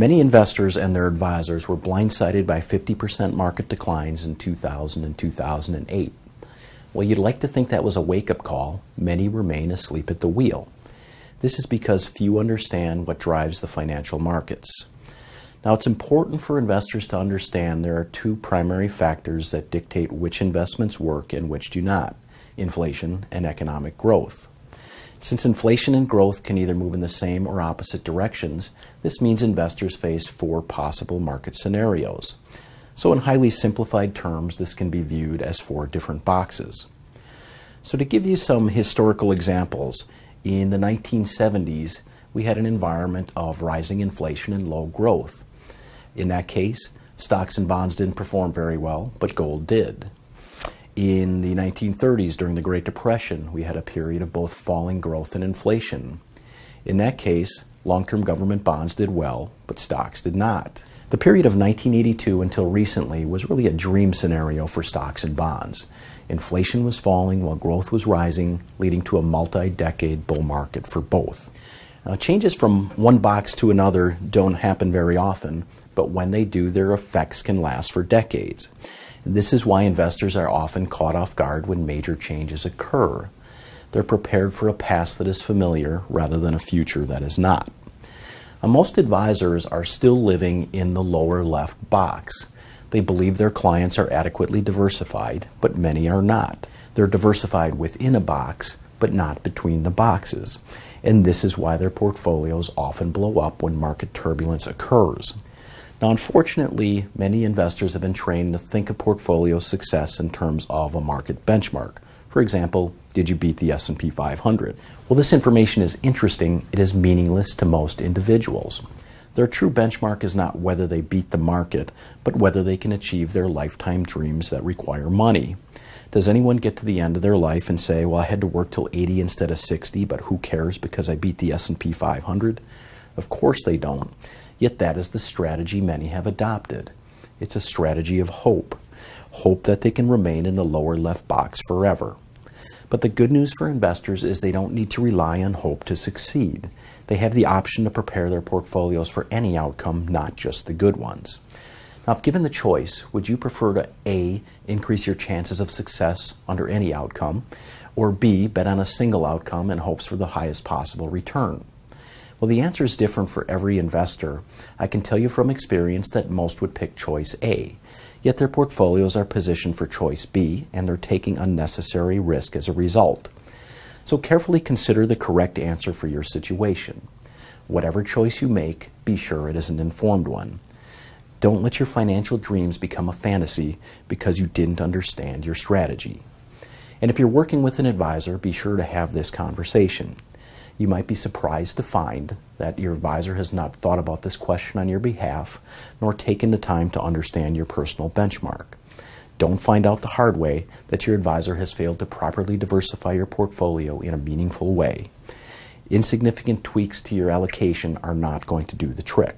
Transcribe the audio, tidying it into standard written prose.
Many investors and their advisors were blindsided by 50% market declines in 2000 and 2008. While you'd like to think that was a wake-up call, many remain asleep at the wheel. This is because few understand what drives the financial markets. Now, it's important for investors to understand there are two primary factors that dictate which investments work and which do not: inflation and economic growth. Since inflation and growth can either move in the same or opposite directions, this means investors face four possible market scenarios. So in highly simplified terms, this can be viewed as four different boxes. So to give you some historical examples, in the 1970s, we had an environment of rising inflation and low growth. In that case, stocks and bonds didn't perform very well, but gold did. In the 1930s, during the Great Depression, we had a period of both falling growth and inflation. In that case, long-term government bonds did well, but stocks did not. The period of 1982 until recently was really a dream scenario for stocks and bonds. Inflation was falling while growth was rising, leading to a multi-decade bull market for both. Now, changes from one box to another don't happen very often, but when they do, their effects can last for decades. This is why investors are often caught off guard when major changes occur. They're prepared for a past that is familiar rather than a future that is not. Most advisors are still living in the lower left box. They believe their clients are adequately diversified, but many are not. They're diversified within a box, but not between the boxes. And this is why their portfolios often blow up when market turbulence occurs. Now, unfortunately, many investors have been trained to think of portfolio success in terms of a market benchmark. For example, did you beat the S&P 500? Well, this information is interesting. It is meaningless to most individuals. Their true benchmark is not whether they beat the market, but whether they can achieve their lifetime dreams that require money. Does anyone get to the end of their life and say, well, I had to work till 80 instead of 60, but who cares because I beat the S&P 500? Of course they don't. Yet that is the strategy many have adopted. It's a strategy of hope. Hope that they can remain in the lower left box forever. But the good news for investors is they don't need to rely on hope to succeed. They have the option to prepare their portfolios for any outcome, not just the good ones. Now, if given the choice, would you prefer to A, increase your chances of success under any outcome, or B, bet on a single outcome in hopes for the highest possible return? Well, the answer is different for every investor. I can tell you from experience that most would pick choice A, yet their portfolios are positioned for choice B, and they're taking unnecessary risk as a result. So carefully consider the correct answer for your situation. Whatever choice you make, be sure it is an informed one. Don't let your financial dreams become a fantasy because you didn't understand your strategy. And if you're working with an advisor, be sure to have this conversation. You might be surprised to find that your advisor has not thought about this question on your behalf, nor taken the time to understand your personal benchmark. Don't find out the hard way that your advisor has failed to properly diversify your portfolio in a meaningful way. Insignificant tweaks to your allocation are not going to do the trick.